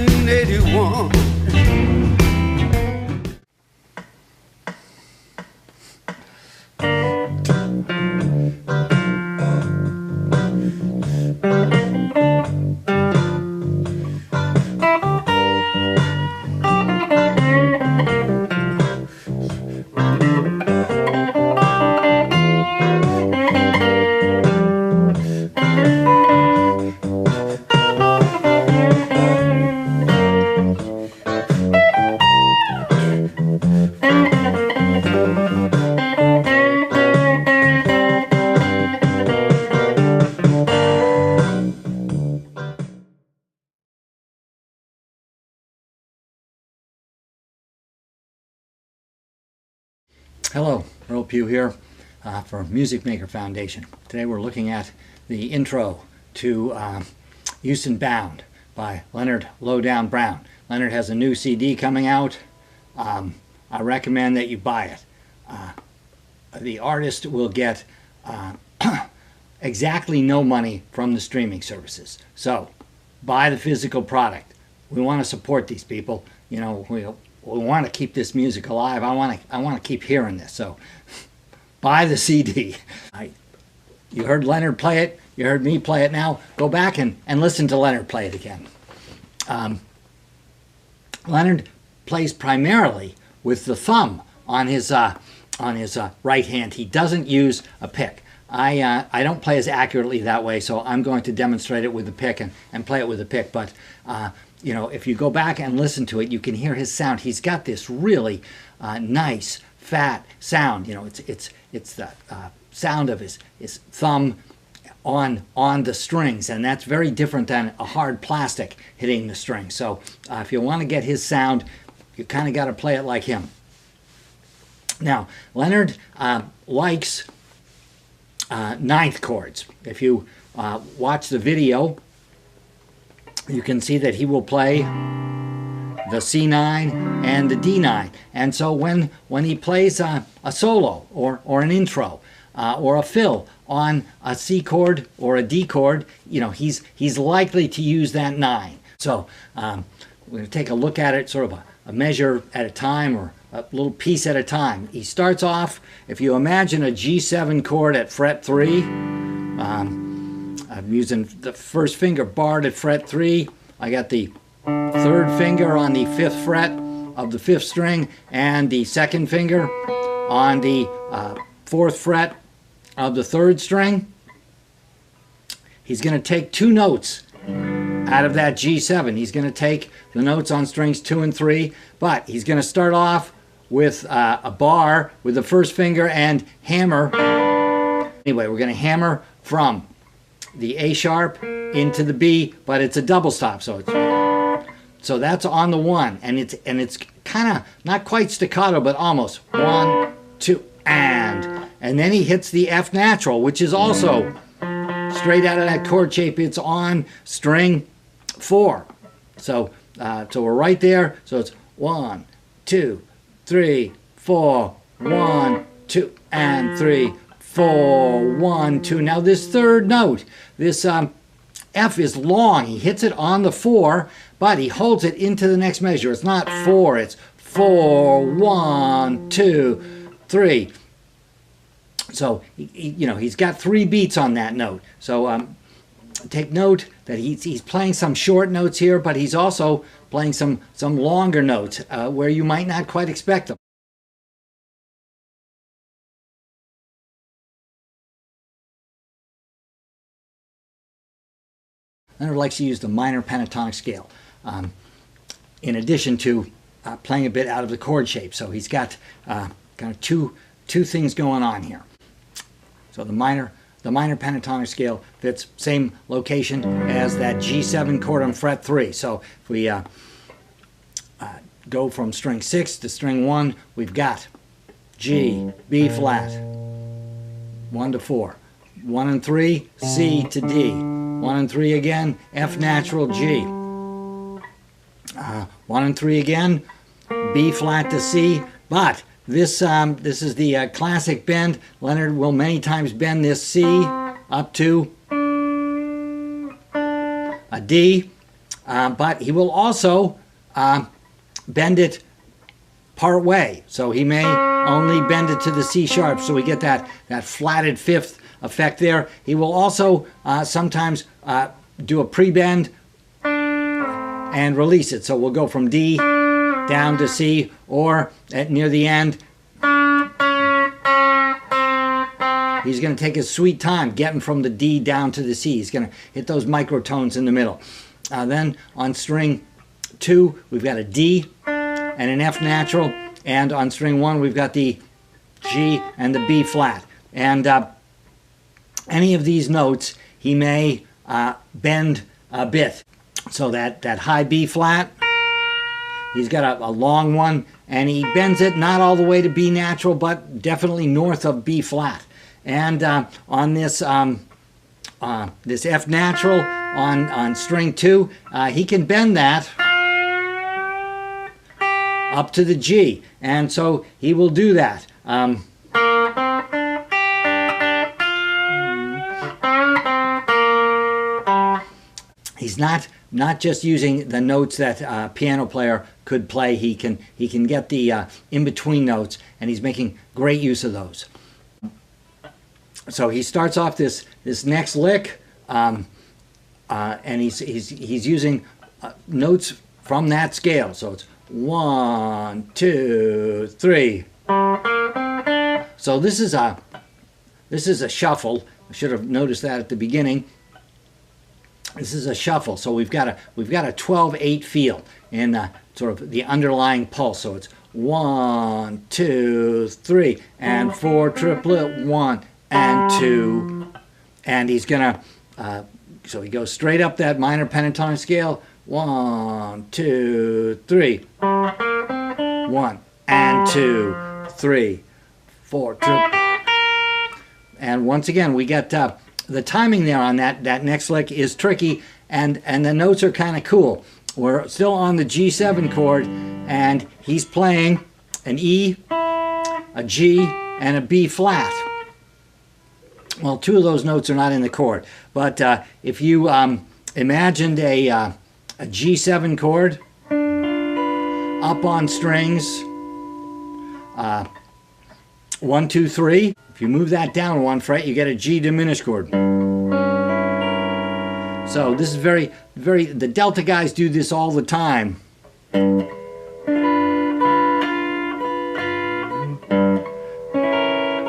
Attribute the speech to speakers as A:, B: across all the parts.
A: 1981.
B: Hello, Earle Pughe here for Music Maker Foundation. Today we're looking at the intro to Houston Bound by Leonard Lowdown Brown. Leonard has a new CD coming out. I recommend that you buy it. The artist will get exactly no money from the streaming services. So buy the physical product. We want to support these people. You know, we want to keep this music alive. I want to keep hearing this. So buy the CD. You heard Leonard play it. You heard me play it. Now go back and listen to Leonard play it again. Leonard plays primarily with the thumb on his right hand. He doesn't use a pick. I don't play as accurately that way, so I'm going to demonstrate it with the pick and play it with a pick. But you know, if you go back and listen to it, you can hear his sound. He's got this really nice, fat sound. You know, it's the sound of his thumb on the strings, and that's very different than a hard plastic hitting the string. So if you want to get his sound, you kind of got to play it like him. Now, Leonard likes ninth chords. If you watch the video, you can see that he will play the C9 and the D9. And so when he plays a solo or an intro or a fill on a C chord or a D chord, you know, he's likely to use that 9. So we're going to take a look at it, sort of a measure at a time or a little piece at a time. He starts off, if you imagine a G7 chord at fret 3, I'm using the first finger barred at fret 3. I got the third finger on the 5th fret of the 5th string and the second finger on the 4th fret of the 3rd string. He's going to take 2 notes out of that G7. He's going to take the notes on strings 2 and 3, but he's going to start off with a bar with the first finger and hammer. Anyway, we're going to hammer from the A sharp into the B, but it's a double stop, so that's on the 1, and it's kind of not quite staccato, but almost 1, 2, and then he hits the F natural, which is also straight out of that chord shape. It's on string 4, so we're right there. So it's 1, 2, 3, 4, 1, 2, and 3, 4, 1, 2. Now this third note, this F is long. He hits it on the 4, but he holds it into the next measure. It's not 4, it's 4, 1, 2, 3. So, you know, he's got 3 beats on that note. So take note that he's playing some short notes here, but he's also playing some longer notes where you might not quite expect them. Leonard likes to use the minor pentatonic scale in addition to playing a bit out of the chord shape. So he's got kind of two things going on here. So the minor pentatonic scale fits same location as that G7 chord on fret 3. So if we go from string 6 to string 1, we've got G, B flat, 1 to 4, 1 and 3, C to D, 1 and 3 again, F natural, G, 1 and 3 again, B flat to C. But this is the classic bend. Leonard will many times bend this C up to a D. but he will also bend it part way. So he may only bend it to the C sharp, so we get that flatted fifth effect there. He will also sometimes do a pre-bend and release it. So we'll go from D down to C, or near the end, he's going to take his sweet time getting from the D down to the C. He's going to hit those microtones in the middle. Then on string 2, we've got a D and an F natural, and on string 1, we've got the G and the B flat. And any of these notes, he may bend a bit. So that high B flat, he's got a long one, and he bends it not all the way to B natural, but definitely north of B flat. And on this this F natural on string 2, he can bend that up to the G, and so he will do that. He's not just using the notes that a piano player could play. He can get the in-between notes, and he's making great use of those. So he starts off this next lick, and he's using notes from that scale. So it's 1, 2, 3. So this is a shuffle. I should have noticed that at the beginning. This is a shuffle, so we've got a 12/8 feel in sort of the underlying pulse. So it's 1, 2, 3, and 4 triplet, 1 and 2, and he's gonna so he goes straight up that minor pentatonic scale. 1, 2, 3, 1 and 2, 3, 4 triplet, and once again we get the timing there on that next lick is tricky, and the notes are kind of cool. We're still on the G7 chord, and he's playing an E, a G, and a B flat. Well, 2 of those notes are not in the chord, but if you imagined a G7 chord up on strings 1, 2, 3. If you move that down 1 fret, you get a G diminished chord. So this is very, the Delta guys do this all the time.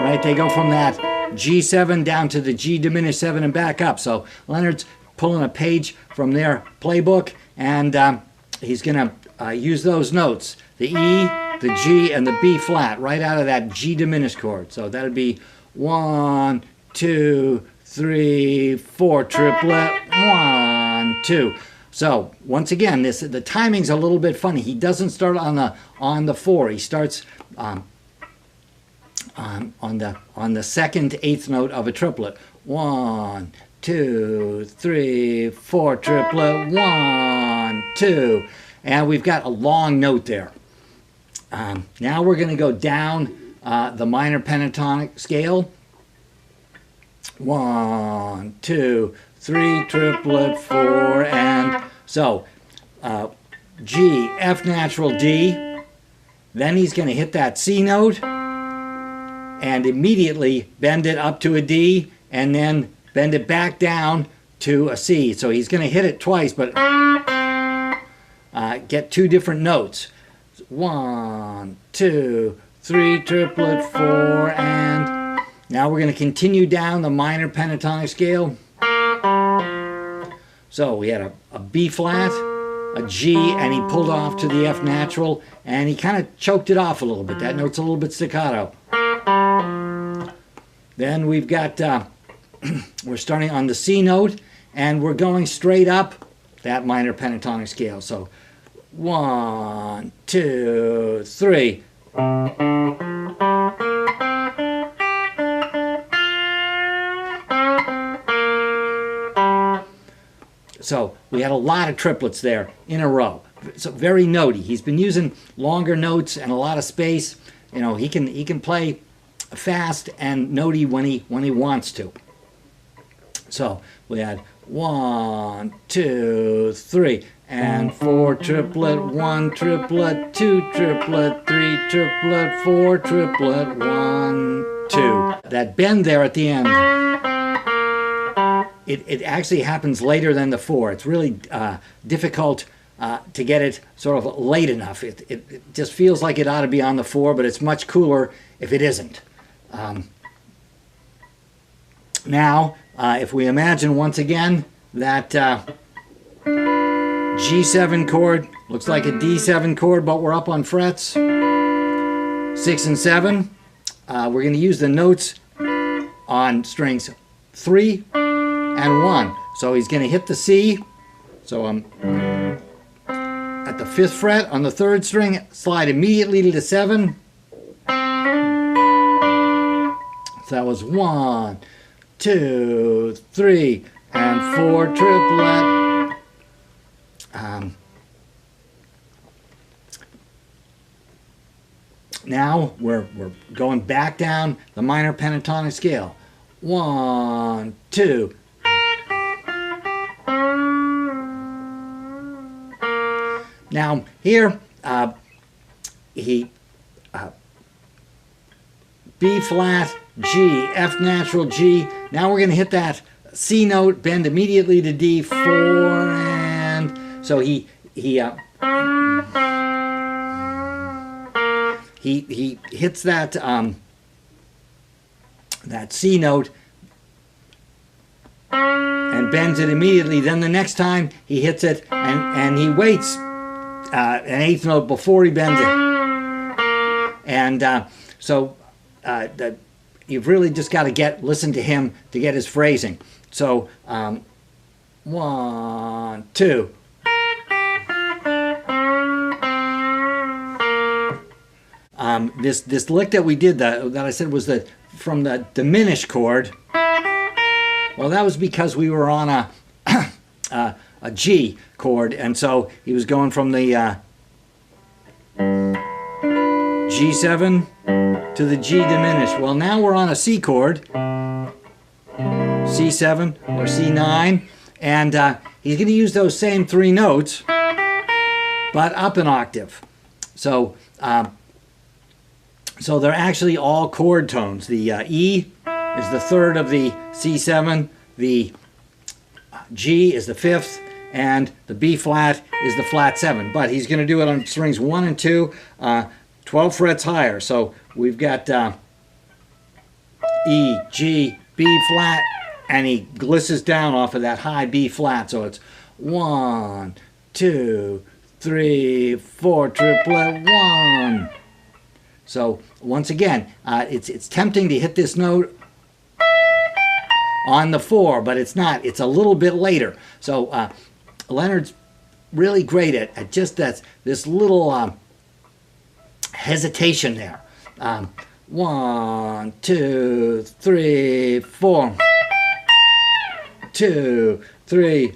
B: Right, they go from that G7 down to the G diminished 7 and back up. So Leonard's pulling a page from their playbook, and he's going to use those notes. The E, the G, and the B flat right out of that G diminished chord. So that would be 1, 2, 3, 4 triplet, 1, 2. So once again, the timing's a little bit funny. He doesn't start on the 4. He starts on the second eighth note of a triplet. 1, 2, 3, 4 triplet, 1, 2, and we've got a long note there. Now we're going to go down the minor pentatonic scale. 1, 2, 3 triplet, 4, and so G, F natural, D. Then he's going to hit that C note and immediately bend it up to a D, and then bend it back down to a C. So he's going to hit it twice, but get 2 different notes. 1, 2, 3 triplet, 4, and now we're going to continue down the minor pentatonic scale. So we had a B flat, a G, and he pulled off to the F natural, and he kind of choked it off a little bit. That note's a little bit staccato. Then we've got, we're starting on the C note, and we're going straight up that minor pentatonic scale. So 1, 2, 3. So we had a lot of triplets there in a row. So very notey. He's been using longer notes and a lot of space. You know, he can play fast and notey when he wants to. So we had 1, 2, 3, and 4 triplet, 1 triplet, 2 triplet, 3 triplet, 4 triplet, 1, 2. That bend there at the end, it actually happens later than the 4. It's really difficult to get it sort of late enough. It just feels like it ought to be on the 4, but it's much cooler if it isn't. Now, if we imagine once again that G7 chord, looks like a D7 chord, but we're up on frets 6 and 7. We're going to use the notes on strings 3 and 1. So he's going to hit the C. So I'm at the 5th fret on the 3rd string, slide immediately to the 7. So that was 1, 2, 3, and 4 triplet. Now we're going back down the minor pentatonic scale. 1, 2. Now here he B flat, G, F natural, G. Now we're going to hit that C note, bend immediately to D4, and so he hits that that C note and bends it immediately. Then the next time he hits it and he waits an 8th note before he bends it, and you've really just got to listen to him to get his phrasing. So 1, 2. This lick that we did that I said was from the diminished chord. Well, that was because we were on a G chord, and so he was going from the G7 to the G diminished. Well, now we're on a C chord, C7 or C9, and he's going to use those same 3 notes, but up an octave. So they're actually all chord tones. The E is the 3rd of the C7, the G is the 5th, and the B flat is the flat 7. But he's going to do it on strings 1 and 2, 12 frets higher. So we've got E, G, B flat, and he glisses down off of that high B flat. So it's 1, 2, 3, 4, triplet 1. So once again, it's tempting to hit this note on the 4, but it's not. It's a little bit later. So Leonard's really great at just this little hesitation there. 1, 2, 3, 4. 2, 3.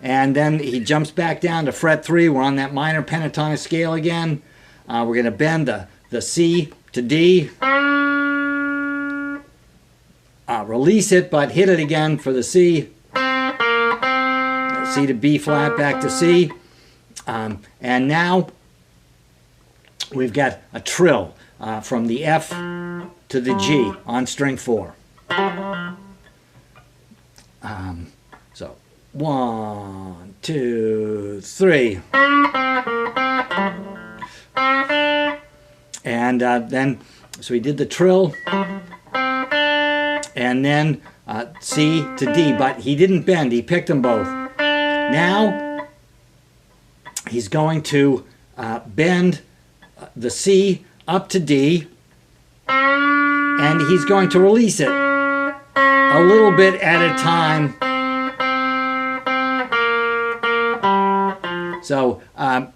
B: And then he jumps back down to fret 3. We're on that minor pentatonic scale again. We're going to bend the C to D. Release it, but hit it again for the C. C to B flat, back to C. And now we've got a trill from the F to the G on string 4. So 1, 2, 3. And then, so he did the trill, and then C to D, but he didn't bend, he picked them both. Now, he's going to bend the C up to D, and he's going to release it a little bit at a time. So, I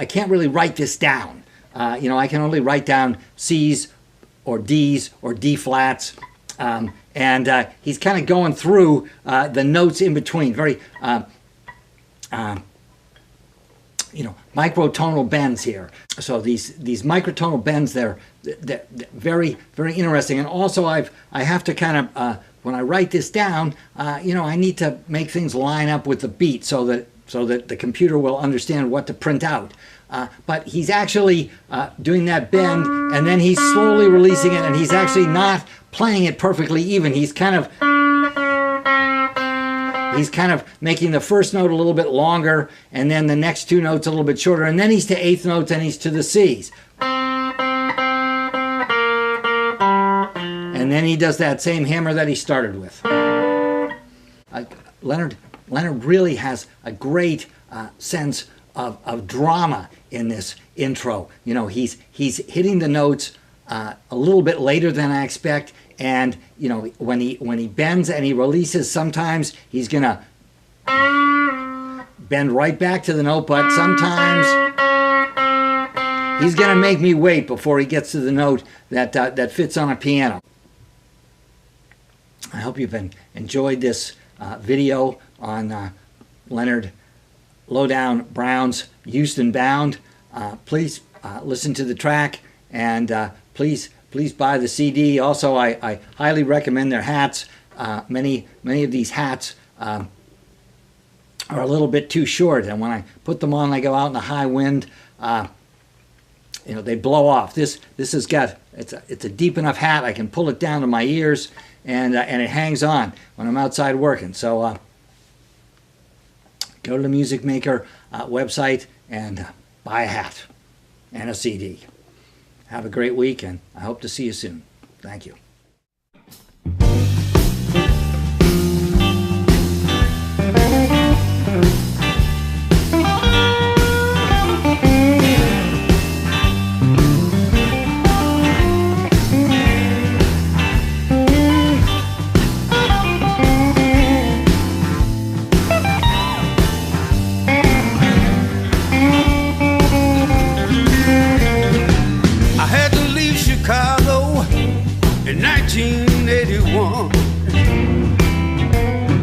B: can't really write this down. I can only write down C's or D's or D flats. And he's kind of going through the notes in between. Very, microtonal bends here. So these microtonal bends, they're very, very interesting. And also I have to kind of, when I write this down, you know, I need to make things line up with the beat so that the computer will understand what to print out. But he's actually doing that bend, and then he's slowly releasing it, and he's actually not playing it perfectly even. He's kind of making the first note a little bit longer, and then the next two notes a little bit shorter, and then he's to eighth notes, and he's to the C's. And then he does that same hammer that he started with. Leonard really has a great sense of drama in this intro. You know, he's hitting the notes a little bit later than I expect, and you know, when he bends and he releases, sometimes he's gonna bend right back to the note, but sometimes he's gonna make me wait before he gets to the note that fits on a piano. I hope you've enjoyed this video on Leonard Lowdown Brown's Houston Bound. Please listen to the track, and please buy the CD. Also, I highly recommend their hats. Many of these hats are a little bit too short, and when I put them on, I go out in a high wind. You know, they blow off. This has got, it's a deep enough hat. I can pull it down to my ears, and it hangs on when I'm outside working. So go to the Music Maker website and buy a hat and a CD. Have a great week, and I hope to see you soon. Thank you.